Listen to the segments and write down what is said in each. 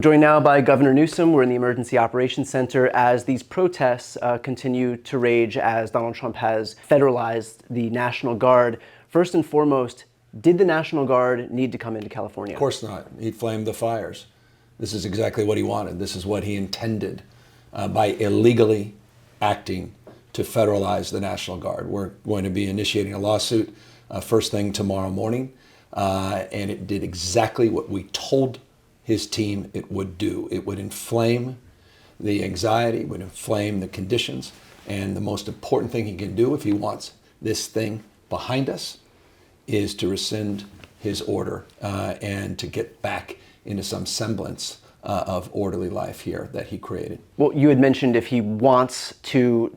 Joined now by Governor Newsom. We're in the Emergency Operations Center as these protests continue to rage as Donald Trump has federalized the National Guard. First and foremost, did the National Guard need to come into California? Of course not. He flamed the fires. This is exactly what he wanted. This is what he intended by illegally acting to federalize the National Guard. We're going to be initiating a lawsuit first thing tomorrow morning, and it did exactly what we told his team it would do. It would inflame the anxiety, would inflame the conditions, and the most important thing he can do if he wants this thing behind us is to rescind his order and to get back into some semblance of orderly life here that he created. Well, you had mentioned if he wants to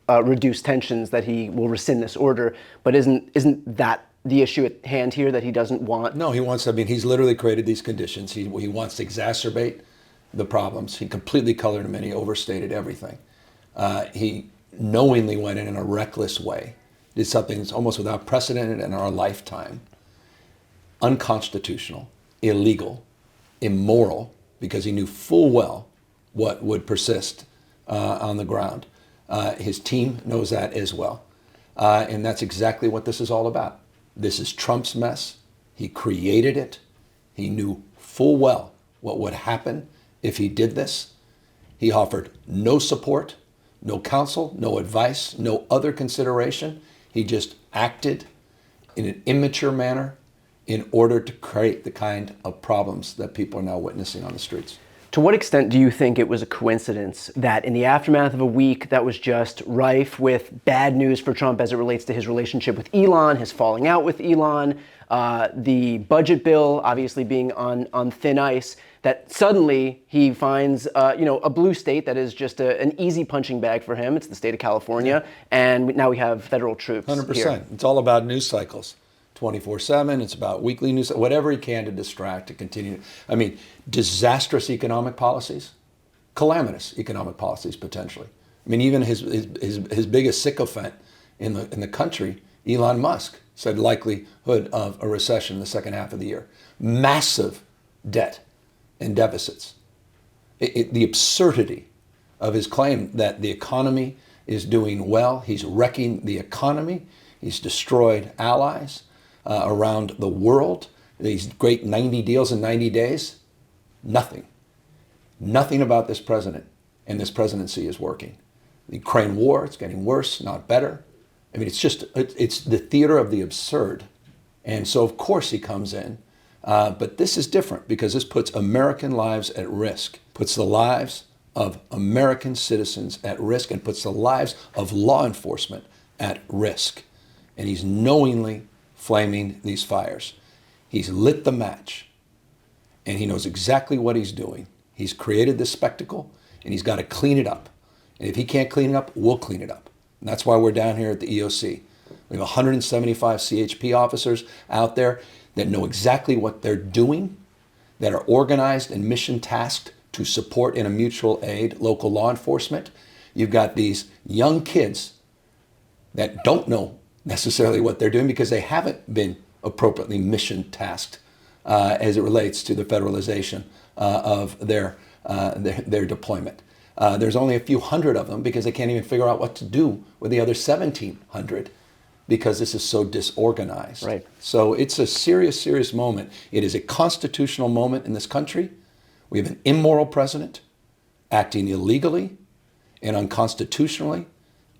reduce tensions that he will rescind this order, but isn't that the issue at hand here, that he doesn't want? No, he wants, he's literally created these conditions. He wants to exacerbate the problems. He completely colored them in. He overstated everything. He knowingly went in a reckless way, did something that's almost without precedent in our lifetime. Unconstitutional, illegal, immoral, because he knew full well what would persist on the ground. His team knows that as well. And that's exactly what this is all about. This is Trump's mess. He created it. He knew full well what would happen if he did this. He offered no support, no counsel, no advice, no other consideration. He just acted in an immature manner in order to create the kind of problems that people are now witnessing on the streets. To what extent do you think it was a coincidence that in the aftermath of a week that was just rife with bad news for Trump as it relates to his relationship with Elon, his falling out with Elon, the budget bill obviously being on thin ice, that suddenly he finds a blue state that is just an easy punching bag for him? It's the state of California, and now we have federal troops 100%. Here. It's all about news cycles. 24/7, it's about weekly news, whatever he can to distract, to continue. Disastrous economic policies, calamitous economic policies potentially. Even his biggest sycophant in the country, Elon Musk, said likelihood of a recession in the second half of the year. Massive debt and deficits. The absurdity of his claim that the economy is doing well. He's wrecking the economy. He's destroyed allies around the world. These great 90 deals in 90 days. Nothing about this president and this presidency is working. The Ukraine war, it's getting worse, not better. It's the theater of the absurd. And so of course he comes in, but this is different because this puts American lives at risk, puts the lives of American citizens at risk, and puts the lives of law enforcement at risk. And he's knowingly flaming these fires. He's lit the match, and he knows exactly what he's doing. He's created this spectacle, and he's got to clean it up. And if he can't clean it up, we'll clean it up. And that's why we're down here at the EOC. We have 175 CHP officers out there that know exactly what they're doing, that are organized and mission tasked to support in a mutual aid local law enforcement. You've got these young kids that don't know necessarily what they're doing because they haven't been appropriately mission tasked as it relates to the federalization of their deployment. There's only a few hundred of them because they can't even figure out what to do with the other 1,700 because this is so disorganized. Right. So it's a serious moment. It is a constitutional moment in this country. We have an immoral president acting illegally and unconstitutionally,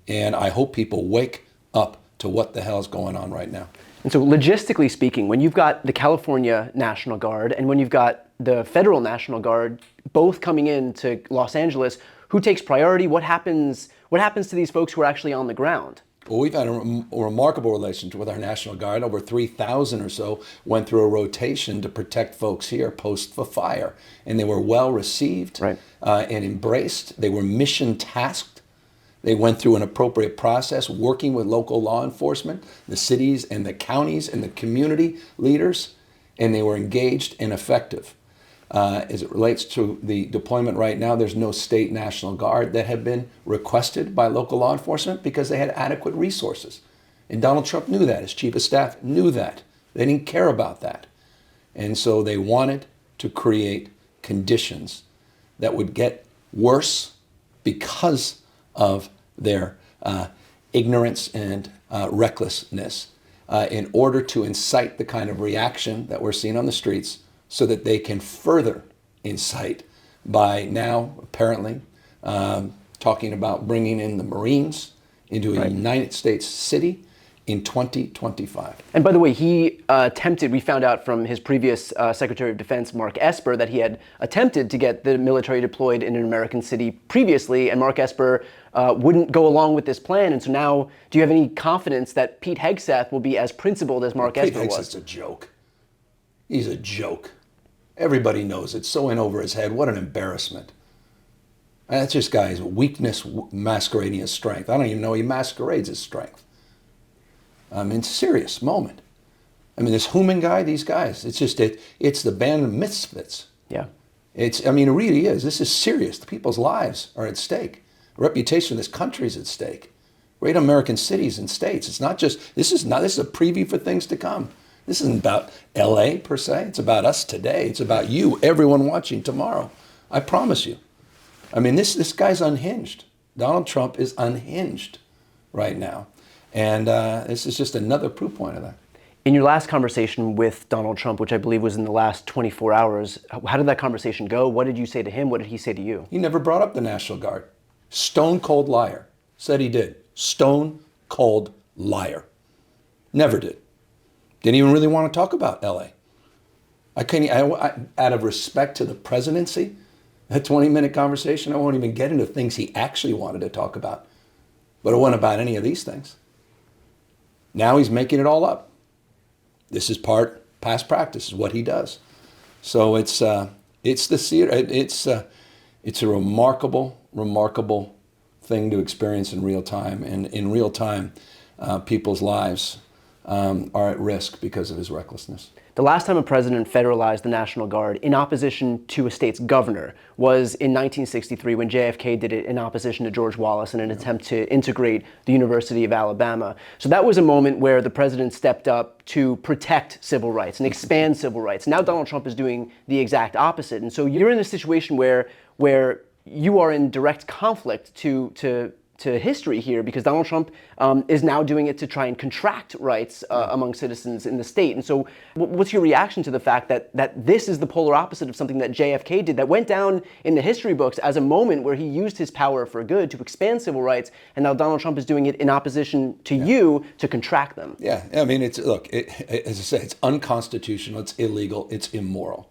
and I hope people wake up to what the hell is going on right now. And so logistically speaking, when you've got the California National Guard and when you've got the federal National Guard both coming into Los Angeles, who takes priority? What happens to these folks who are actually on the ground? Well, we've had a remarkable relationship with our National Guard. Over 3,000 or so went through a rotation to protect folks here post the fire. And they were well received, right, and embraced. They were mission tasked. They went through an appropriate process working with local law enforcement, the cities and the counties and the community leaders, and they were engaged and effective. As it relates to the deployment right now, there's no state National Guard that have been requested by local law enforcement because they had adequate resources. And Donald Trump knew that. His chief of staff knew that. They didn't care about that. And so they wanted to create conditions that would get worse because of their ignorance and recklessness in order to incite the kind of reaction that we're seeing on the streets, so that they can further incite by now apparently talking about bringing in the Marines into a United States city in 2025. And by the way, he attempted, we found out from his previous Secretary of Defense, Mark Esper, that he had attempted to get the military deployed in an American city previously, and Mark Esper wouldn't go along with this plan. And so now, do you have any confidence that Pete Hegseth will be as principled as Mark Esper was? Pete Hegseth's a joke. He's a joke. Everybody knows it. So in over his head. What an embarrassment. That's just guy's weakness masquerading as strength. I don't even know he masquerades as strength. I mean, serious moment. I mean, this Human guy, these guys, it's the band of misfits. Yeah. It really is. This is serious. The people's lives are at stake. The reputation of this country is at stake. Great American cities and states. It's not just, this is a preview for things to come. This isn't about LA per se. It's about us today. It's about you, everyone watching tomorrow. I promise you. I mean, this guy's unhinged. Donald Trump is unhinged right now. And this is just another proof point of that. In your last conversation with Donald Trump, which I believe was in the last 24 hours, how did that conversation go? What did you say to him? What did he say to you? He never brought up the National Guard. Stone cold liar. Said he did. Stone cold liar. Never did. Didn't even really want to talk about LA. Out of respect to the presidency, that 20-minute conversation, I won't even get into things he actually wanted to talk about. But it wasn't about any of these things. Now he's making it all up. This is past practice, is what he does. So it's a remarkable thing to experience in real time. And in real time, people's lives are at risk because of his recklessness. The last time a president federalized the National Guard in opposition to a state's governor was in 1963, when JFK did it in opposition to George Wallace in an attempt to integrate the University of Alabama. So that was a moment where the president stepped up to protect civil rights and expand civil rights. Now Donald Trump is doing the exact opposite. And so you're in a situation where you are in direct conflict to history here, because Donald Trump is now doing it to try and contract rights among citizens in the state. And so what's your reaction to the fact that this is the polar opposite of something that JFK did, that went down in the history books as a moment where he used his power for good to expand civil rights, and now Donald Trump is doing it in opposition to you to contract them? Yeah, I mean, as I said, it's unconstitutional, it's illegal, it's immoral.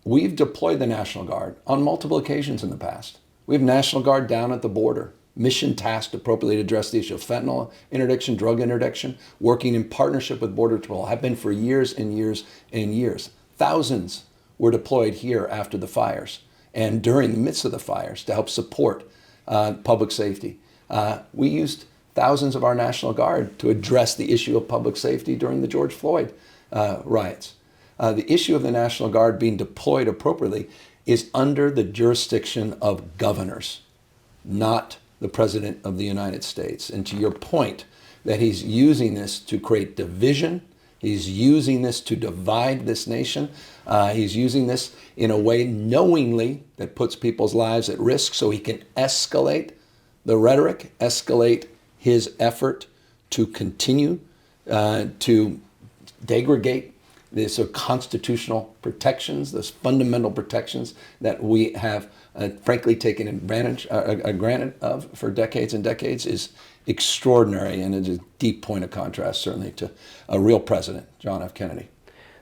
We've deployed the National Guard on multiple occasions in the past. We have National Guard down at the border, mission tasked appropriately to address the issue of fentanyl interdiction, drug interdiction, working in partnership with Border Patrol, have been for years and years and years. Thousands were deployed here after the fires and during the midst of the fires to help support public safety. We used thousands of our National Guard to address the issue of public safety during the George Floyd riots. The issue of the National Guard being deployed appropriately is under the jurisdiction of governors, not the President of the United States. And to your point, that he's using this to create division, he's using this to divide this nation, he's using this in a way knowingly that puts people's lives at risk so he can escalate the rhetoric, escalate his effort to continue to degrade these constitutional protections, those fundamental protections that we have frankly taken advantage, granted of for decades and decades, is extraordinary, and it's a deep point of contrast, certainly, to a real president, John F. Kennedy.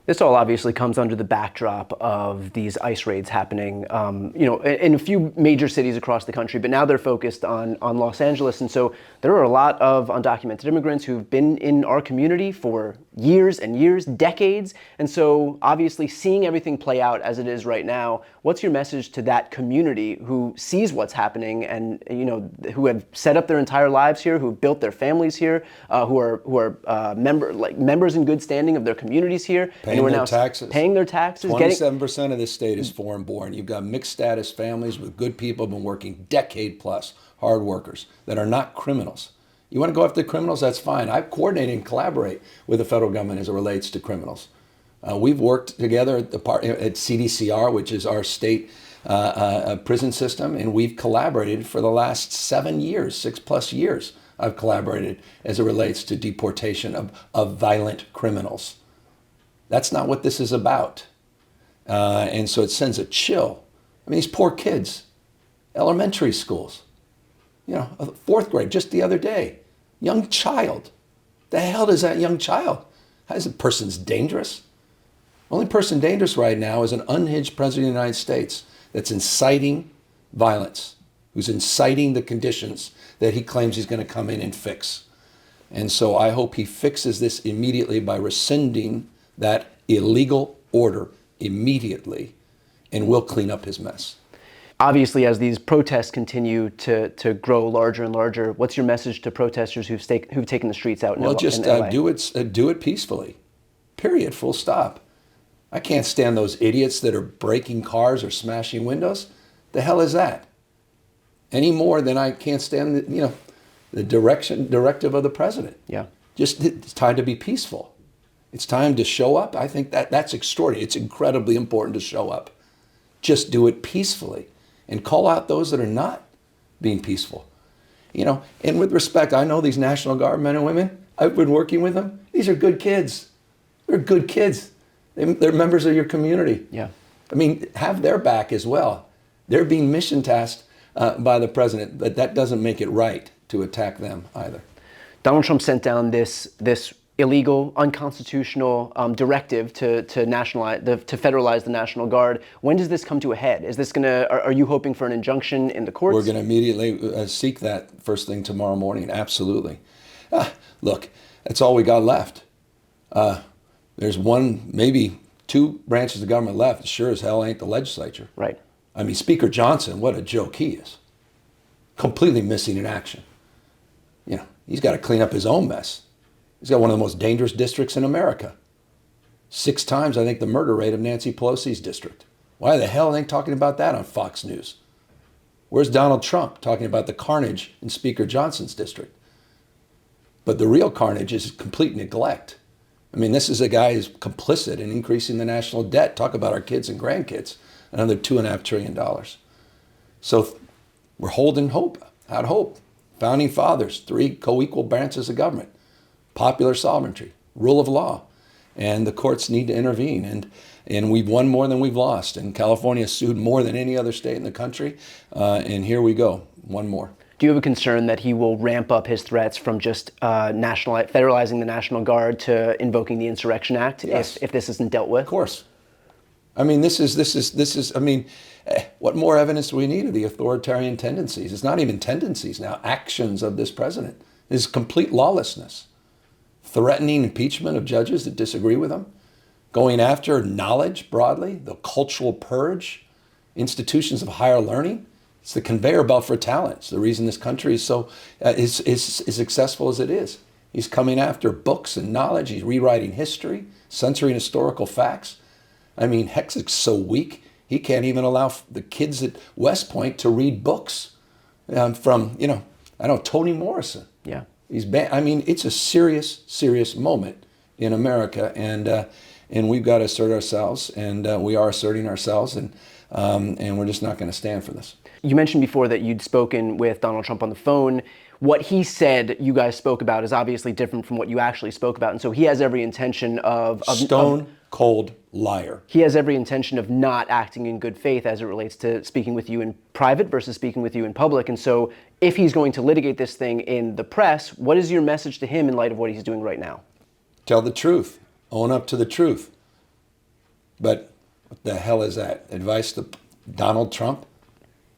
This all obviously comes under the backdrop of these ICE raids happening, in a few major cities across the country, but now they're focused on Los Angeles. And so there are a lot of undocumented immigrants who've been in our community for years and years, decades. And so obviously seeing everything play out as it is right now, what's your message to that community who sees what's happening and, who have set up their entire lives here, who've built their families here, who are members in good standing of their communities here? Paying their taxes. Paying their taxes. 27% of this state is foreign-born. You've got mixed status families with good people who've been working decade-plus, hard workers that are not criminals. You want to go after the criminals? That's fine. I coordinate and collaborate with the federal government as it relates to criminals. We've worked together at CDCR, which is our state prison system, and we've collaborated for the last 7 years, 6+ years. I've collaborated as it relates to deportation of violent criminals. That's not what this is about. And so it sends a chill. I mean, these poor kids, elementary schools, fourth grade, just the other day, young child. The hell is that young child? How is the person's dangerous? Only person dangerous right now is an unhinged president of the United States that's inciting violence, who's inciting the conditions that he claims he's going to come in and fix. And so I hope he fixes this immediately by rescinding that illegal order immediately, and we'll clean up his mess. Obviously, as these protests continue to grow larger and larger, what's your message to protesters who've taken the streets out in LA? Well, just do it peacefully. Period. Full stop. I can't stand those idiots that are breaking cars or smashing windows. The hell is that? Any more than I can't stand the directive of the president. Yeah. Just, it's time to be peaceful. It's time to show up. I think that's extraordinary. It's incredibly important to show up. Just do it peacefully and call out those that are not being peaceful. And with respect, I know these National Guard men and women. I've been working with them. These are good kids. They're good kids. They're members of your community. Yeah. I mean, have their back as well. They're being mission tasked by the president, but that doesn't make it right to attack them either. Donald Trump sent down this illegal, unconstitutional directive to federalize the National Guard. When does this come to a head? Is this are you hoping for an injunction in the courts? We're going to immediately seek that first thing tomorrow morning. Absolutely. Look, that's all we got left. There's one, maybe two branches of government left. It sure as hell ain't the legislature. Right. I mean, Speaker Johnson, what a joke he is. Completely missing in action. He's got to clean up his own mess. He's got one of the most dangerous districts in America. 6 times, I think, the murder rate of Nancy Pelosi's district. Why the hell ain't talking about that on Fox News? Where's Donald Trump talking about the carnage in Speaker Johnson's district? But the real carnage is complete neglect. I mean, this is a guy who's complicit in increasing the national debt. Talk about our kids and grandkids. Another $2.5 trillion. So we're holding out hope. Founding fathers, 3 co-equal branches of government. Popular sovereignty, rule of law, and the courts need to intervene. And we've won more than we've lost. And California sued more than any other state in the country. And here we go, one more. Do you have a concern that he will ramp up his threats from just federalizing the National Guard to invoking the Insurrection Act? Yes. if this isn't dealt with? Of course. I mean, this is. I mean, what more evidence do we need of the authoritarian tendencies? It's not even tendencies now. Actions of this president is complete lawlessness. Threatening impeachment of judges that disagree with him, going after knowledge broadly, the cultural purge, institutions of higher learning. It's the conveyor belt for talent. It's the reason this country is so is successful as it is. He's coming after books and knowledge. He's rewriting history, censoring historical facts. I mean, Hexic's so weak, he can't even allow the kids at West Point to read books from, Toni Morrison. Yeah. He's I mean, it's a serious moment in America, and we've got to assert ourselves, and we are asserting ourselves, and we're just not going to stand for this. You mentioned before that you'd spoken with Donald Trump on the phone. What he said you guys spoke about is obviously different from what you actually spoke about, and so he has every intention of stone cold liar. He has every intention of not acting in good faith as it relates to speaking with you in private versus speaking with you in public. And so if he's going to litigate this thing in the press, what is your message to him in light of what he's doing right now? Tell the truth. Own up to the truth. But what the hell is that? Advice to Donald Trump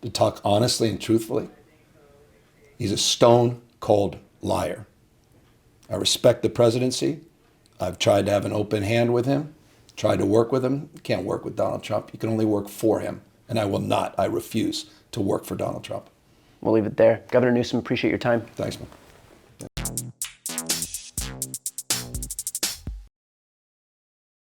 to talk honestly and truthfully? He's a stone cold liar. I respect the presidency. I've tried to have an open hand with him. Tried to work with him. You can't work with Donald Trump. You can only work for him. And I refuse to work for Donald Trump. We'll leave it there. Governor Newsom, appreciate your time. Thanks, man.